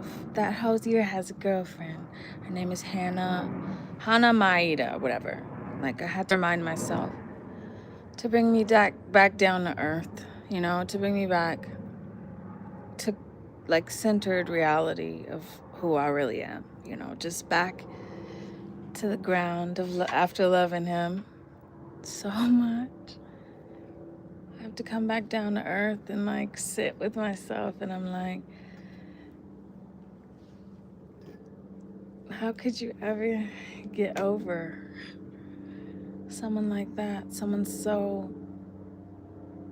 myself that Hosier has a girlfriend. Her name is Hannah Maeda, whatever. Like, I had to remind myself to bring me back down to earth, to bring me back to, like, centered reality of who I really am, just back to the ground of after loving him so much. I have to come back down to earth and, like, sit with myself, and I'm like, how could you ever get over someone like that? Someone so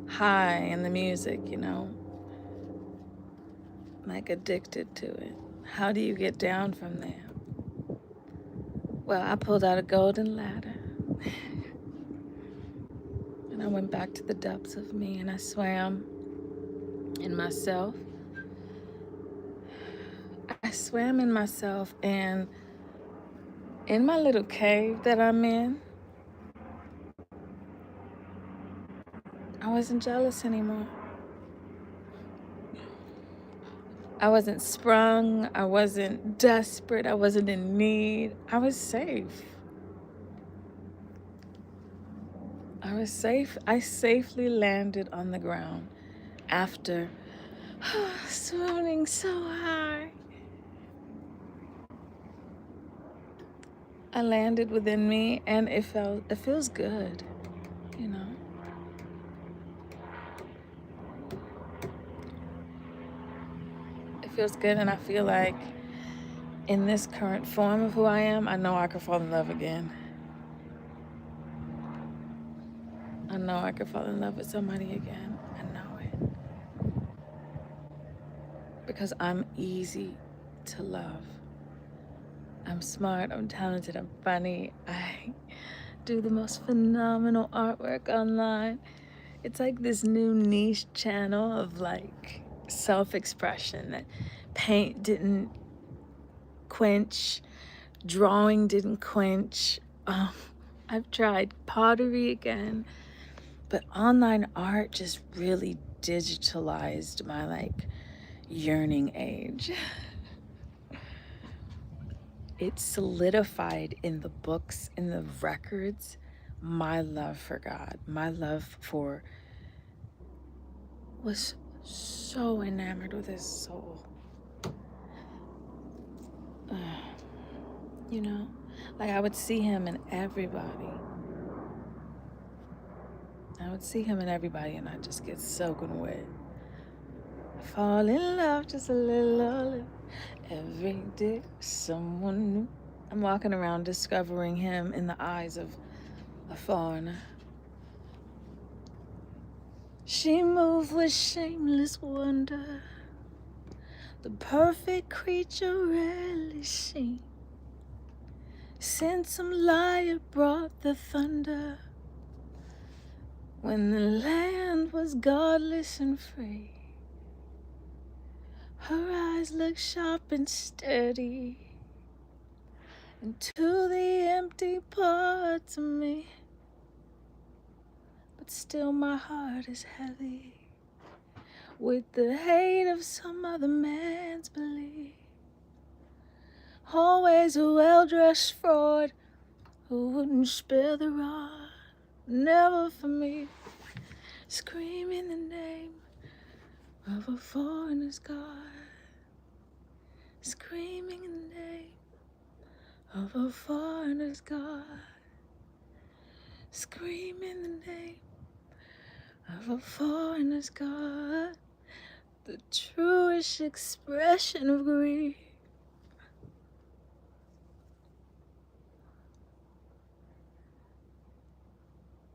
high in the music, like addicted to it. How do you get down from there? Well, I pulled out a golden ladder and I went back to the depths of me and I swam in myself. I swam in myself, and in my little cave that I'm in, I wasn't jealous anymore. I wasn't sprung. I wasn't desperate. I wasn't in need. I was safe. I was safe. I safely landed on the ground after swooning so high. I landed within me, and it feels good, you know. It feels good, and I feel like in this current form of who I am, I know I could fall in love again. I know I could fall in love with somebody again. I know it. Because I'm easy to love. I'm smart, I'm talented, I'm funny. I do the most phenomenal artwork online. It's like this new niche channel of, like, self-expression that paint didn't quench, drawing didn't quench. I've tried pottery again, but online art just really digitalized my, like, yearning age. It solidified in the books, in the records, my love for God. My love for was so enamored with his soul. You know, like, I would see him in everybody. I would see him in everybody, and I'd just get soaking wet. Fall in love just a little every day, someone new. I'm walking around discovering him in the eyes of a foreigner. She moved with shameless wonder, the perfect creature rarely seen. Sent some liar brought the thunder, when the land was godless and free. Her eyes looked sharp and steady into the empty parts of me, but still my heart is heavy with the hate of some other man's belief. Always a well-dressed fraud who wouldn't spare the rod. Never for me. Screaming the name of a foreigner's God. Screaming in the name of a foreigner's God. Screaming the name of a foreigner's God. The truest expression of grief.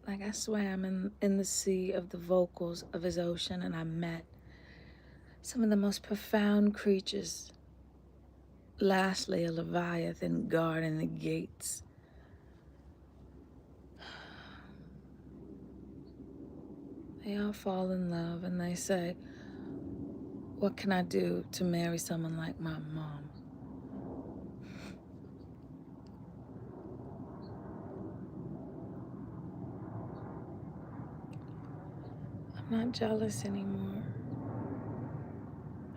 Like, I swam in the sea of the vocals of his ocean, and I met some of the most profound creatures. Lastly, a leviathan guarding the gates. They all fall in love, and they say, what can I do to marry someone like my mom? I'm not jealous anymore.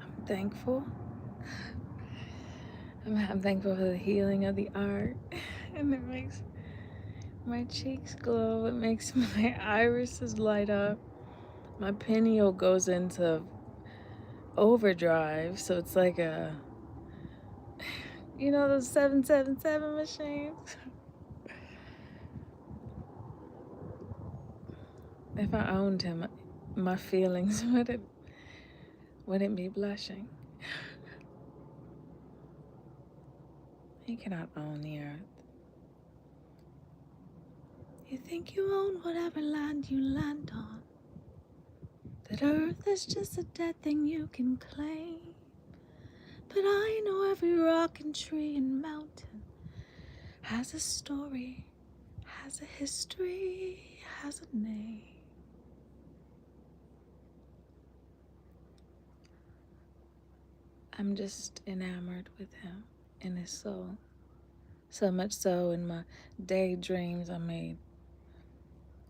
I'm thankful. I'm thankful for the healing of the art. And it makes my cheeks glow. It makes my irises light up. My pineal goes into overdrive. So it's like those 777 machines? If I owned him, my feelings wouldn't be blushing. He cannot own the earth. You think you own whatever land you land on. That earth is just a dead thing you can claim. But I know every rock and tree and mountain has a story, has a history, has a name. I'm just enamored with him in his soul. So much so in my daydreams I made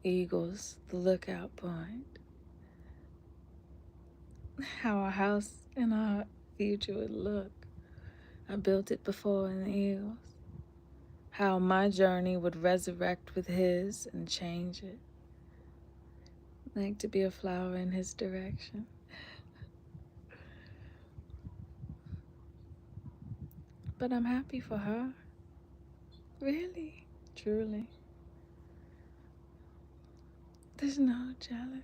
eagles the lookout point. How a house in our future would look. I built it before in the eagles. How my journey would resurrect with his and change it. Like to be a flower in his direction. But I'm happy for her. Really, truly. There's no jealousy.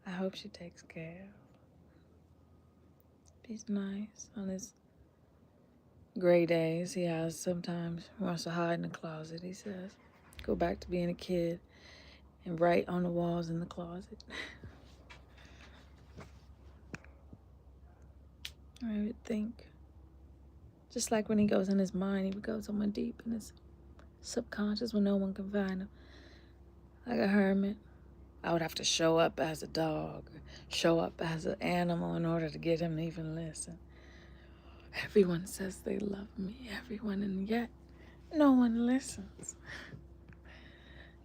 I hope she takes care. He's nice on his gray days. He has sometimes wants to hide in the closet, he says. Go back to being a kid and write on the walls in the closet. I would think. Just like when he goes in his mind, he would go somewhere deep in his subconscious where no one can find him. Like a hermit. I would have to show up as a dog, show up as an animal in order to get him to even listen. Everyone says they love me, everyone, and yet no one listens.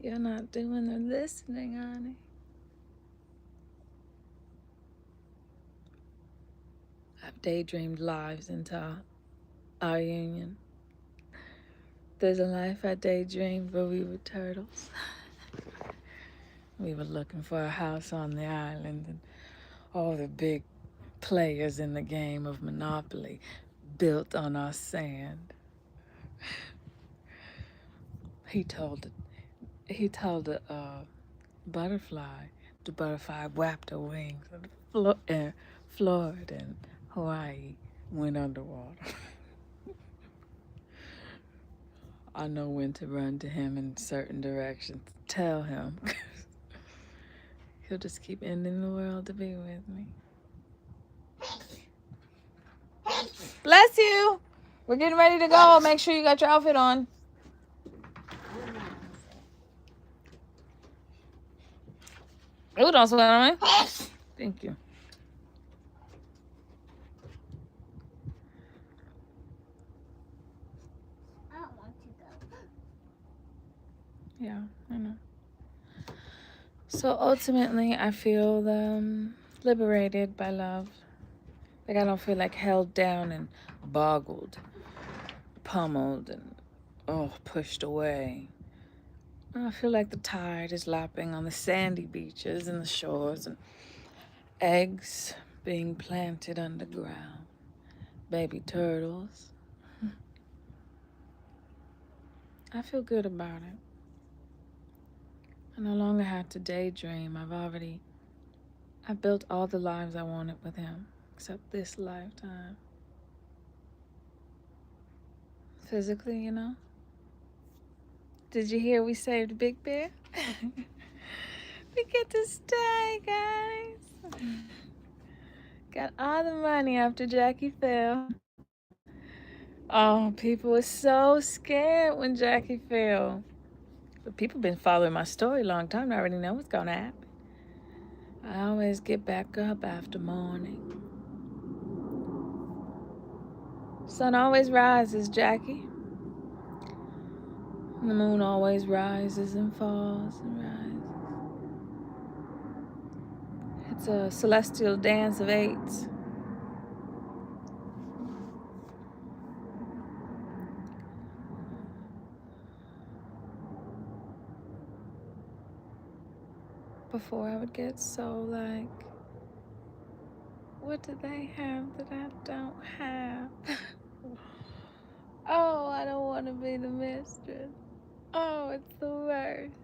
You're not doing the listening, honey. I've daydreamed lives into our union. There's a life I daydreamed where we were turtles. We were looking for a house on the island, and all the big players in the game of Monopoly built on our sand. He told the butterfly, the butterfly whacked her wings, and Florida and Hawaii went underwater. I know when to run to him in certain directions. Tell him. He'll just keep ending the world to be with me. Bless you. We're getting ready to go. Make sure you got your outfit on. Oh, don't sweat on me. Thank you. I don't want to go. Yeah, I know. So ultimately, I feel liberated by love. Like I don't feel like held down and boggled, pummeled, and pushed away. I feel like the tide is lapping on the sandy beaches and the shores, and eggs being planted underground. Baby turtles. I feel good about it. I no longer have to daydream. I've built all the lives I wanted with him, except this lifetime. Physically, you know? Did you hear we saved Big Bear? We get to stay, guys. Got all the money after Jackie fell. Oh, people were so scared when Jackie fell. But people been following my story a long time. I already know what's gonna happen. I always get back up after morning. Sun always rises, Jackie. And the moon always rises and falls and rises. It's a celestial dance of eights. before I would get so like, what do they have that I don't have? Oh, I don't want to be the mistress. Oh, it's the worst.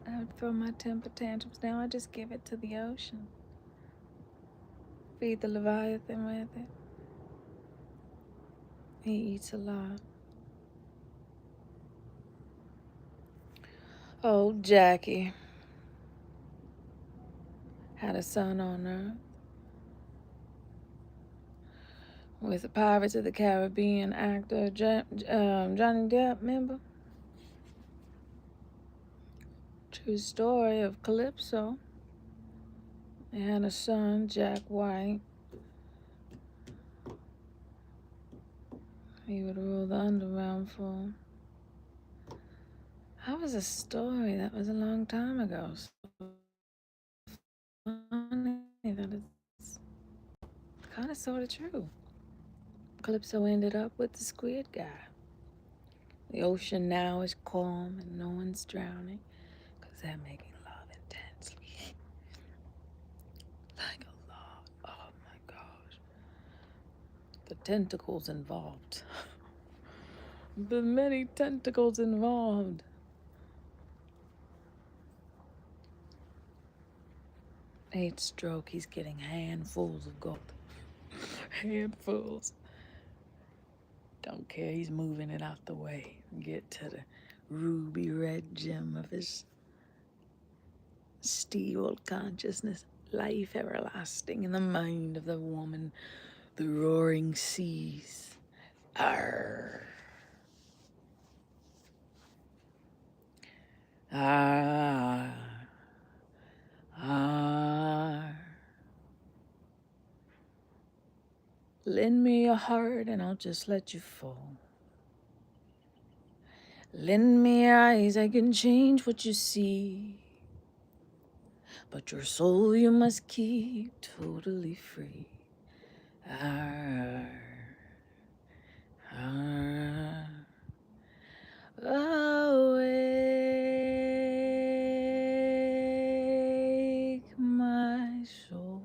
I would throw my temper tantrums. Now I just give it to the ocean. Feed the Leviathan with it. He eats a lot. Oh, Jackie had a son on Earth with the Pirates of the Caribbean actor Johnny Depp, remember? True story of Calypso. They had a son, Jack White. He would rule the underground for. That was a story that was a long time ago. So funny that it's kind of sort of true. Calypso ended up with the squid guy. The ocean now is calm and no one's drowning because they're making love intensely. Like a lot. Oh my gosh. The tentacles involved. The many tentacles involved. 8th stroke, he's getting handfuls of gold. Handfuls. Don't care, he's moving it out the way. Get to the ruby red gem of his steel consciousness. Life everlasting in the mind of the woman. The roaring seas. Arr. Ah. Ah. Lend me your heart and I'll just let you fall. Lend me your eyes, I can change what you see. But your soul you must keep totally free. Ah. Ah. Awake my soul.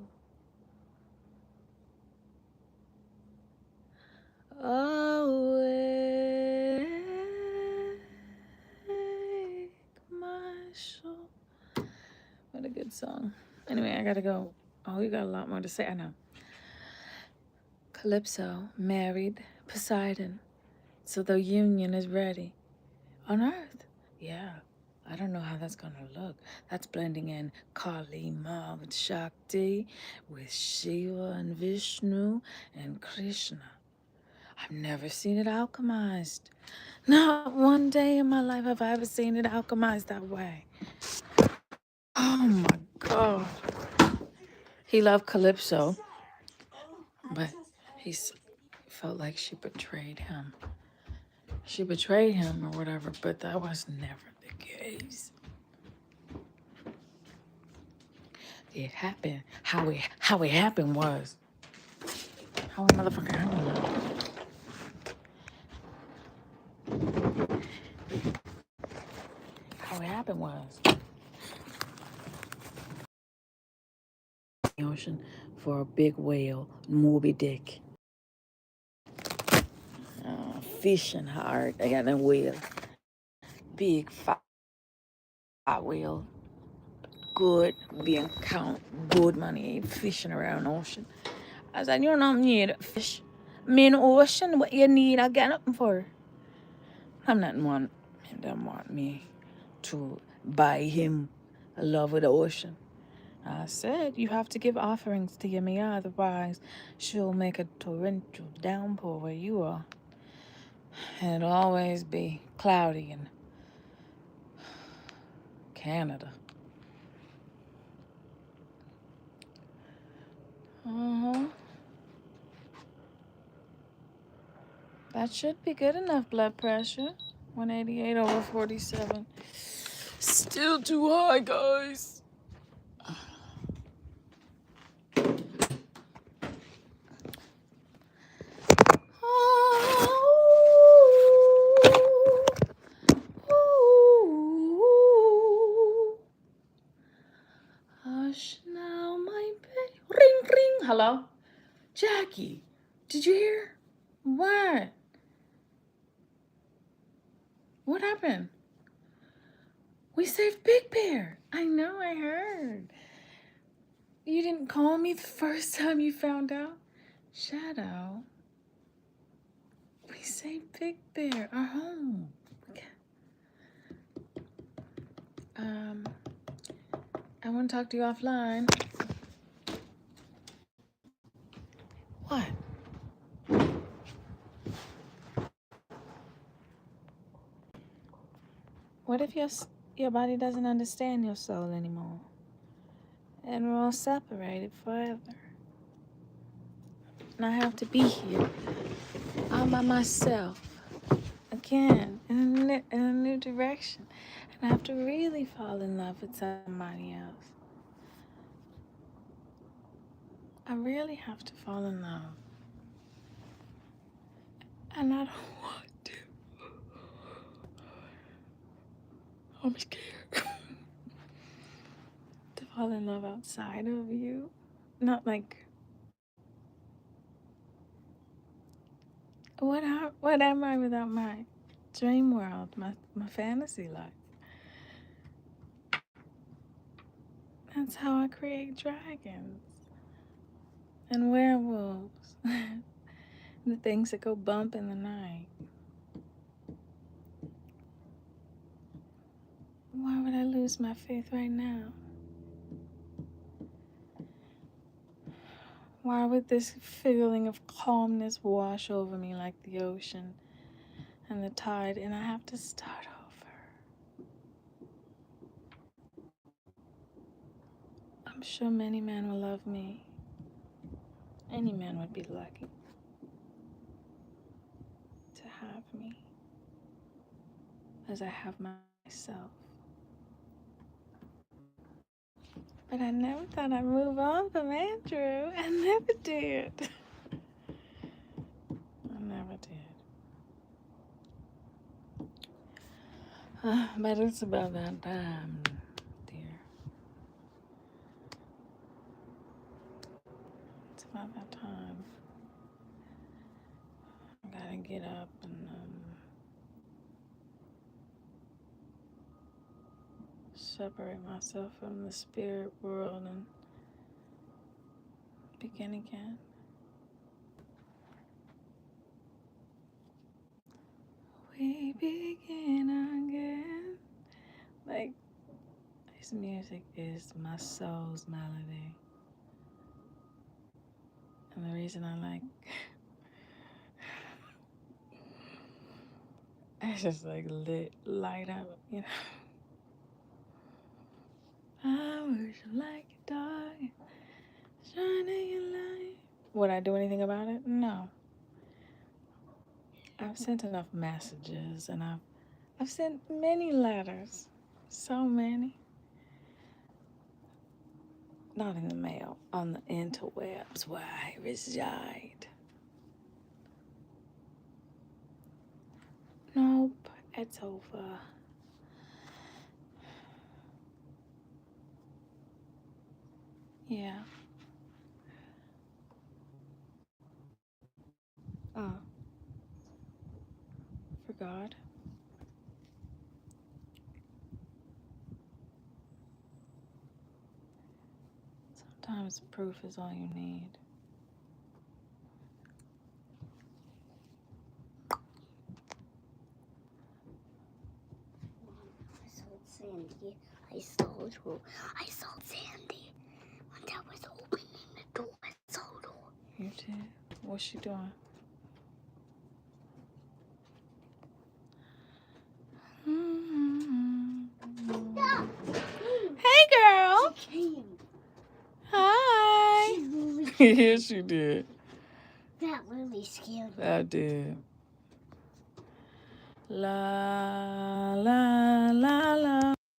Awake my soul. What a good song. Anyway, I gotta go. Oh, you got a lot more to say. I know. Calypso married Poseidon, so the union is ready. On Earth, yeah. I don't know how that's gonna look. That's blending in Kali Ma with Shakti, with Shiva and Vishnu and Krishna. I've never seen it alchemized. Not one day in my life have I ever seen it alchemized that way. Oh my God. He loved Calypso, but he felt like she betrayed him. She betrayed him or whatever, but that was never the case. It happened. How it happened was. How a motherfucker happened. How it happened was. The ocean for a big whale, Moby Dick. Fishing hard. They got that whale. Big fat whale. Good being count. Good money fishing around the ocean. I said, you don't need fish. Me in the ocean, what you need, I get nothing for. I'm not one. He don't want me to buy him a love of the ocean. I said, you have to give offerings to Yemiya, otherwise she'll make a torrential downpour where you are. And it'll always be cloudy in Canada. That should be good enough blood pressure. 188/47. Still too high, guys. Hello? Jackie, did you hear? What? What happened? We saved Big Bear. I know, I heard. You didn't call me the first time you found out? Shadow, we saved Big Bear, our home. I want to talk to you offline. What? What if your body doesn't understand your soul anymore? And we're all separated forever. And I have to be here all by myself again in a new direction. And I have to really fall in love with somebody else. I really have to fall in love. And I don't want to. I'm scared to fall in love outside of you. Not like, what am I without my dream world, my fantasy life? That's how I create dragons and werewolves, the things that go bump in the night. Why would I lose my faith right now? Why would this feeling of calmness wash over me like the ocean and the tide, and I have to start over? I'm sure many men will love me. Any man would be lucky to have me as I have myself. But I never thought I'd move on from Andrew. I never did. I never did. But it's about that time, dear. It's about that time. I gotta get up and separate myself from the spirit world and begin again. We begin again. Like, this music is my soul's melody. And the reason I like it's just like light up, you know. I wish like a dog shining in light. Would I do anything about it? No. I've sent enough messages and I've sent many letters. So many. Not in the mail, on the interwebs where I reside. Nope, it's over. Yeah. For God. Sometimes proof is all you need. I sold Sandy. I sold Sandy. When Dad was opening the door, I sold her. You did? What's she doing? Hey, girl. She came. Hi. She really Yes, you did. That really scared me. I did. La, la, la, la.